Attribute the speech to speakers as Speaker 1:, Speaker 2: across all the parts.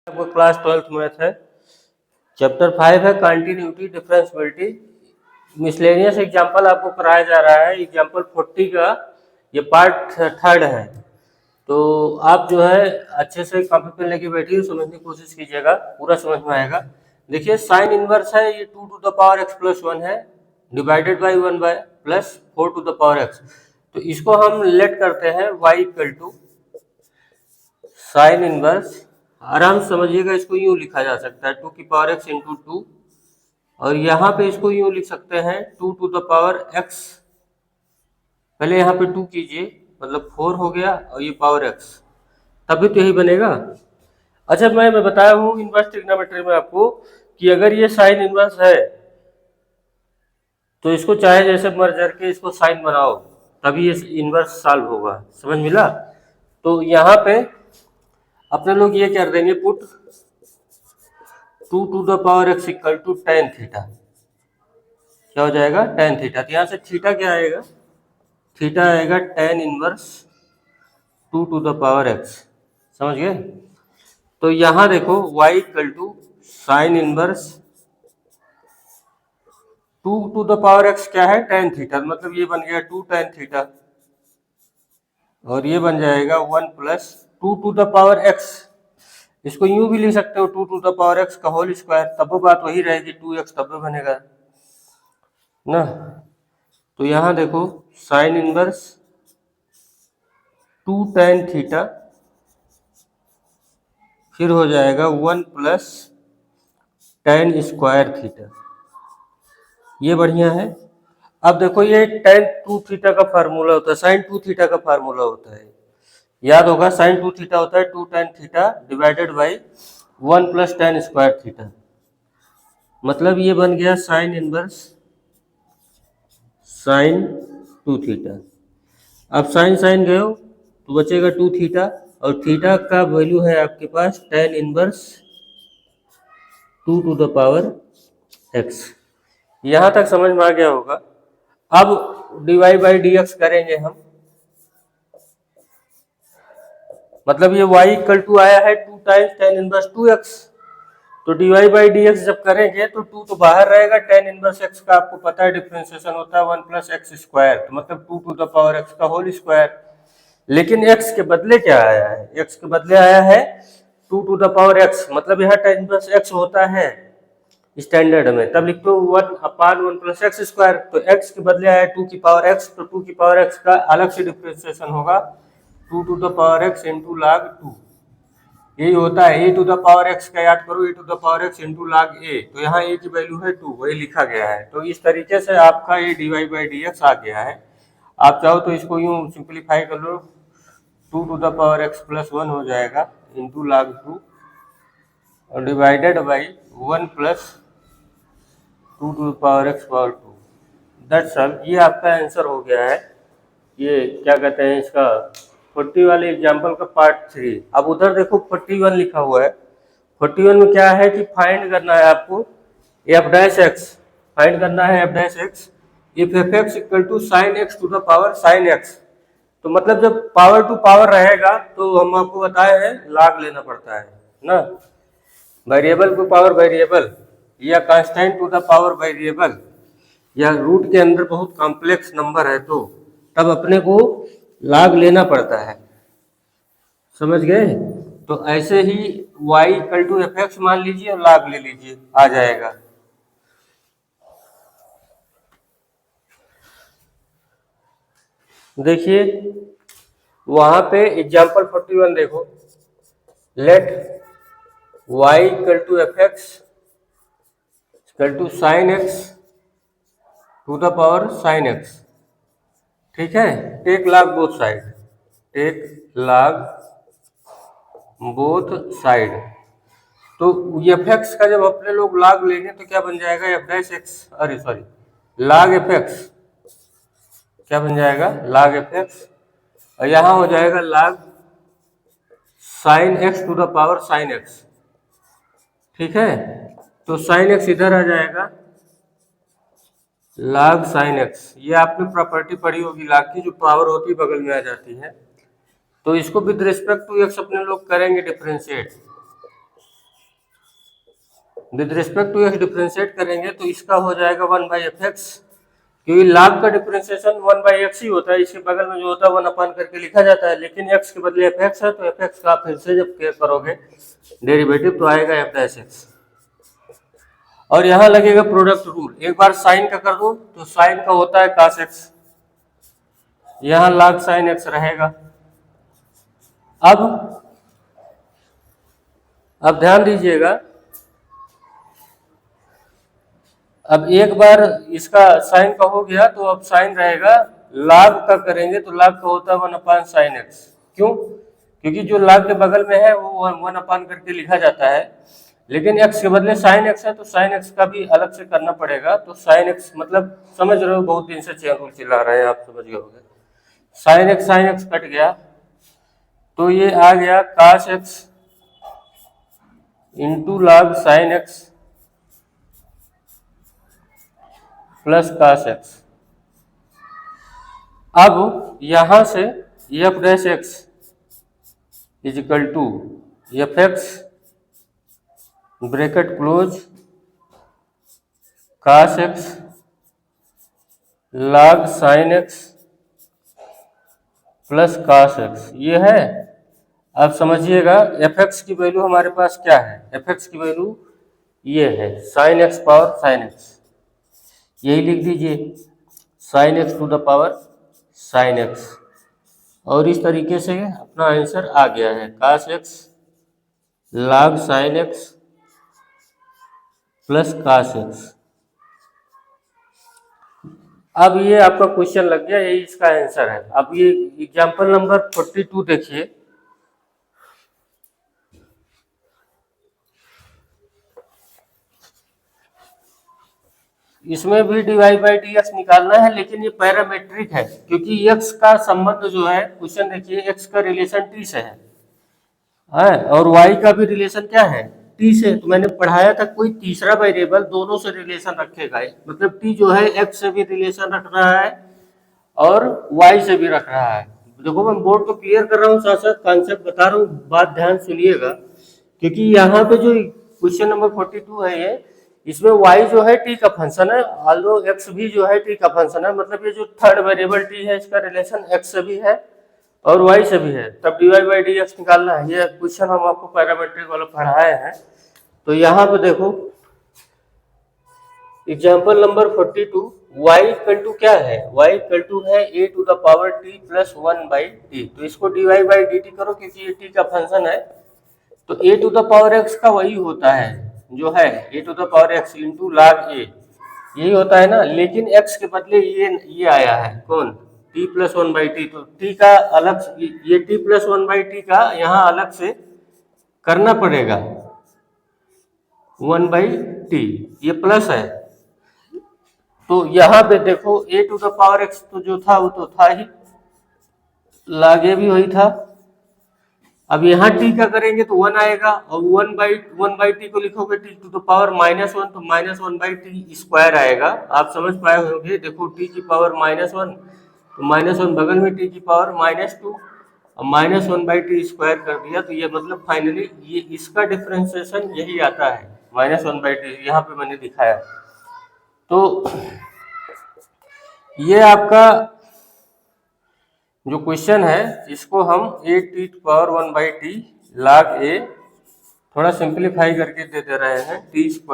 Speaker 1: आपको class 12th math है, chapter 5 है कंटिन्यूटी डिफरेंशियबिलिटी। मिसलेनियस एग्जाम्पल आपको कराया जा रहा है, एग्जाम्पल 40 का ये पार्ट थर्ड है। तो आप जो है अच्छे से कॉपी पेन लेके बैठिए, समझने की कोशिश कीजिएगा, पूरा समझ में आएगा। देखिए साइन इनवर्स है, ये 2 to the power x plus 1 है divided by 1 by plus 4 to the power x। तो इसको हम लेट करते हैं y equal to sine inverse, आराम से समझिएगा, इसको यूं लिखा जा सकता है 2 की पावर x इंटू 2, और यहाँ पे इसको यूं लिख सकते हैं 2 टू द पावर x। पहले यहाँ पे 2 कीजिए, मतलब 4 हो गया, और ये पावर x, तभी तो यही बनेगा। अच्छा मैं बताया हूँ इनवर्स ट्रिग्नोमेट्री में आपको कि अगर ये साइन इनवर्स है तो इसको चाहे जैसे मर्ज करके इसको साइन बनाओ, तभी ये इनवर्स सॉल्व होगा। समझ मिला? तो यहाँ पे अपने लोग ये कर देंगे put 2 to the power x equal to tan theta. क्या हो जाएगा? Tan theta. तो यहाँ से थीटा क्या आएगा? थीटा आएगा tan inverse 2 to the power x। समझ गए? तो यहाँ देखो y equal to sine inverse 2 to the power x क्या है? टेन थीटा, मतलब ये बन गया 2 टेन थीटा, और ये बन जाएगा 1 plus 2 to the power x। इसको यूं भी लिख सकते हो 2 टू द पावर x का होल स्क्वायर, तब बात वही रहेगी, 2x तब बनेगा ना। तो यहाँ देखो साइन इनवर्स 2 टेन थीटा, फिर हो जाएगा 1 प्लस टेन स्क्वायर थीटा। ये बढ़िया है। अब देखो ये टेन 2 थीटा का फार्मूला होता है, साइन 2 थीटा का फार्मूला होता है, याद होगा। साइन 2 थीटा होता है 2 tan theta divided by 1 plus ten square theta, मतलब ये बन गया साइन इनवर्स साइन 2 थीटा। अब साइन साइन गए हो तो बचेगा 2 थीटा, और थीटा का वैल्यू है आपके पास tan inverse 2 to the power x। यहां तक समझ में आ गया होगा। अब dy बाई डी एक्स करेंगे हम, मतलब ये y इक्वल टू आया है 2 टाइम्स टेन इनवर्स 2x, तो dy बाई डी एक्स जब करेंगे तो 2 तो बाहर रहेगा, टेन इनवर्स x का आपको पता है डिफरेंशिएशन होता है 1 प्लस एक्स स्क्वायर, तो मतलब 2 टू द पावर x का होल स्क्वायर। लेकिन x के बदले क्या आया है? x के बदले आया है 2 टू द पावर x, मतलब यहाँ टेन इनवर्स x होता है स्टैंडर्ड में, तब लिखते हो 1 अपान 1 प्लस एक्स स्क्वायर, तो x के बदले आया 2 की पावर x, तो 2 की पावर x का अलग से डिफरेंशिएशन होगा 2 to the power x into log 2। यही होता है a to the power x का, याद करो a to the power x into log a, तो यहाँ ए की वैल्यू है 2, वही लिखा गया है। तो इस तरीके से आपका ये d y by d x आ गया है। आप चाहो तो इसको यूं सिंप्लीफाई कर लो, 2 to the power x plus 1 हो जाएगा इंटू लाग 2, और divided by 1 plus 2 to the power x power 2। That's all. ये आपका आंसर हो गया है। ये क्या कहते हैं इसका 40 वाले एग्जाम्पल का पार्ट 3। अब उधर देखो 41 लिखा हुआ है। 41 में क्या है कि फाइंड करना है आपको एफ डैश एक्स, फाइंड करना है f dash x if f x equal to sine x to the power sine x. तो मतलब जब पावर टू पावर रहेगा तो हम आपको बताए हैं लॉग लेना पड़ता है ना, वेरिएबल टू पावर वेरिएबल, या constant to the power variable, या रूट के अंदर बहुत कॉम्प्लेक्स नंबर है तो तब अपने को लॉग लेना पड़ता है। समझ गए? तो ऐसे ही y equal to f x मान लीजिए और लॉग ले लीजिए, आ जाएगा। देखिए वहां पे एग्जाम्पल 41 देखो, let y equal to f x equal to sine x to the power sine x. ठीक है, take log both side, take log both side. तो एफ एक्स का जब अपने लोग लॉग लेंगे तो क्या बन जाएगा? एफ डैश एक्स, अरे सॉरी लॉग एफ एक्स, क्या बन जाएगा? लॉग एफ एक्स, और यहाँ हो जाएगा log sine x to the power sine x. ठीक है, तो साइन एक्स इधर आ जाएगा, लॉग साइन एक्स, ये आपने प्रॉपर्टी पढ़ी होगी लॉग की, जो पावर होती है बगल में आ जाती है। तो इसको विद रिस्पेक्ट टू एक्स अपने लोग करेंगे differentiate, with respect to x differentiate करेंगे तो इसका हो जाएगा 1/fx, क्योंकि log का डिफ्रेंशिएशन 1/x ही होता है, इसके बगल में जो होता है 1 अपान करके लिखा जाता है, लेकिन x के बदले fx है तो fx का फिर से जब केयर करोगे डेरिवेटिव तो आएगा f'(x), और यहाँ लगेगा प्रोडक्ट रूल। एक बार साइन का कर दो तो साइन का होता है cos x, यहाँ log sin x रहेगा। अब ध्यान दीजिएगा, अब एक बार इसका साइन का हो गया तो अब साइन रहेगा, log का करेंगे तो log का होता है 1/sin x। क्यों? क्योंकि जो log के बगल में है वो 1 अपान करके लिखा जाता है, लेकिन x के बदले sin x है तो sin x का भी अलग से करना पड़ेगा। तो sin x मतलब समझ रहे हो, बहुत दिन से चेन रूल चिल्ला रहे हैं, आप समझ गए होंगे। sin x कट गया तो ये आ गया cos x into log sin x plus cos x। अब यहां से f'(x) is equal to f(x) bracket close cos x log sin x plus cos x, ये है। अब समझिएगा fx की वैल्यू हमारे पास क्या है, fx की वैल्यू ये है sin x power sin x, यही लिख दीजिए sin x to the power sin x, और इस तरीके से अपना आंसर आ गया है cos x log sin x plus cos x। अब ये आपका क्वेश्चन लग गया, यही इसका आंसर है। अब ये एग्जांपल नंबर 42 देखिए, इसमें भी dy/dx निकालना है, लेकिन ये पैरामेट्रिक है क्योंकि x का संबंध जो है, क्वेश्चन देखिए x का रिलेशन t से है और y का भी रिलेशन क्या है, t से। तो मैंने पढ़ाया था कोई तीसरा वेरिएबल दोनों से रिलेशन रखेगा, मतलब t जो है x से भी रिलेशन रख रहा है और y से भी रख रहा है। देखो मैं बोर्ड को क्लियर कर रहा हूँ, साथ साथ कॉन्सेप्ट बता रहा हूँ, बात ध्यान सुनिएगा, क्योंकि यहाँ पे जो क्वेश्चन नंबर 42 है ये, इसमें y जो है t का फंक्शन है, ऑल्दो x भी जो है t का फंक्शन है, मतलब ये जो थर्ड वेरिएबल t है इसका रिलेशन x से भी है और y से भी है, तब dy/dx निकालना है। ये क्वेश्चन हम आपको पैरामेट्रिक वाला पढ़ाए हैं। तो यहाँ पे देखो example number 42, y equal to क्या है, y इक्वल टू है a to the power t plus 1/t, तो इसको dy/dt करो क्योंकि ये t का फंक्शन है, तो a to the power x का वही होता है जो है a to the power x into log a, यही होता है ना, लेकिन x के बदले ये आया है कौन, t प्लस 1/t, तो t का अलग, ये t प्लस 1/t का यहाँ अलग से करना पड़ेगा 1/t, ये प्लस है। तो यहाँ पे देखो a to the power x तो जो था वो तो था ही, log a भी वही था। अब यहाँ t का करेंगे तो 1 आएगा और 1/t को लिखोगे t टू द पावर -1 तो -1/t स्क्वायर आएगा। आप समझ पाए होंगे, देखो t की पावर -1 तो -1 बगल में t की पावर -2 और -1/t स्क्वायर कर दिया, तो ये मतलब फाइनली ये इसका डिफरेंशिएशन यही आता है -1/t, यहाँ पे मैंने दिखाया। तो ये आपका जो क्वेश्चन है इसको हम a⁻1/t log a थोड़ा सिंप्लीफाई करके दे रहे हैं t² -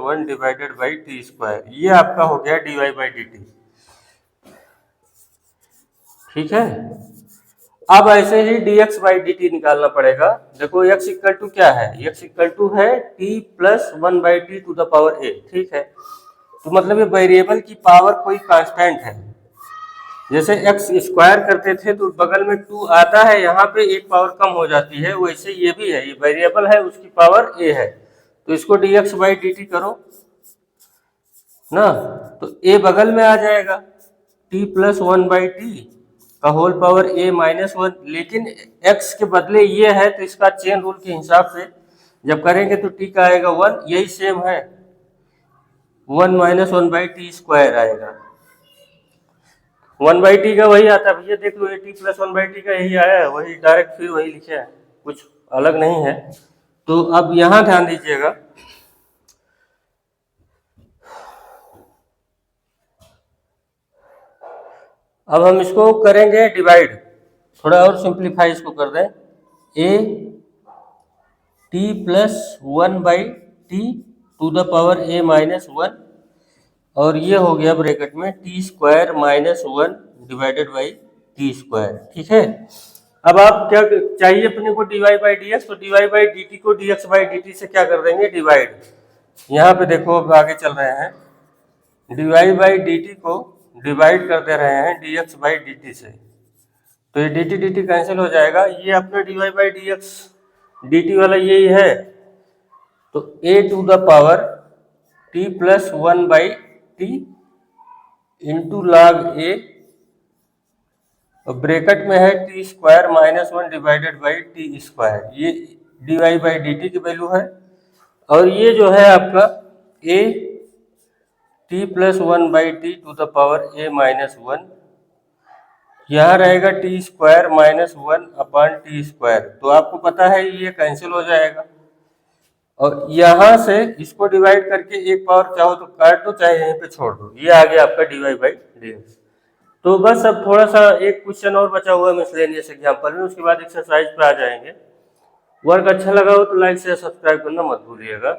Speaker 1: 1 डिवाइडेड बाई t², ये आपका हो गया dy/dt। ठीक है, अब ऐसे ही dx/dt निकालना पड़ेगा। देखो x इक्वल टू क्या है, x इक्वल टू है t plus 1/t to the power a, ठीक है। तो मतलब ये वेरिएबल की पावर कोई कांस्टेंट है, जैसे x स्क्वायर करते थे तो बगल में 2 आता है, यहाँ पे एक पावर कम हो जाती है, वैसे ये भी है, ये वेरिएबल है उसकी पावर a है, तो इसको dx/dt करो ना, तो a बगल में आ जाएगा t प्लस 1/t का होल पावर a -1, लेकिन x के बदले ये है तो इसका चेन रूल के हिसाब से जब करेंगे तो t का आएगा 1, यही सेम है 1 - 1/t स्क्वायर आएगा, 1/t का वही आता है भैया, देख लो t प्लस 1/t का यही आया है, वही डायरेक्ट फिर वही लिखे है, कुछ अलग नहीं है। तो अब यहाँ ध्यान दीजिएगा, अब हम इसको करेंगे डिवाइड, थोड़ा और सिंप्लीफाई इसको कर दें, a t plus 1/t to the power a minus 1, और ये हो गया ब्रैकेट में t square minus 1 divided by t square. ठीक है, अब आप क्या चाहिए अपने को, dy बाई डी एक्स, तो dy बाई डी टी को dx बाई डी टी से क्या कर देंगे, डिवाइड। यहाँ पे देखो अब आगे चल रहे हैं, dy बाई डी टी को डिवाइड कर दे रहे हैं dx बाई डी टी से, तो ये dt dt कैंसिल हो जाएगा, ये अपना dy by d x dt वाला यही है, तो a to the power t plus 1/t into log a, और ब्रैकेट में है t square minus 1 divided by t square, ये dy बाई डी टी की वैल्यू है, और ये जो है आपका a t plus 1/t to the power a minus 1, यहाँ रहेगा t square minus 1 upon t square, तो आपको पता है ये कैंसिल हो जाएगा, और यहाँ से इसको डिवाइड करके एक पावर चाहो तो काट दो, चाहे यहीं पे छोड़ दो, ये आ गया आपका dy बाई डी एक्स। तो बस अब थोड़ा सा एक क्वेश्चन और बचा हुआ है मिसलेनियस एग्जाम्पल में, उसके बाद एक्सरसाइज पे आ जाएंगे। वर्क अच्छा लगा हो तो लाइक शेयर सब्सक्राइब करना मत भूलिएगा।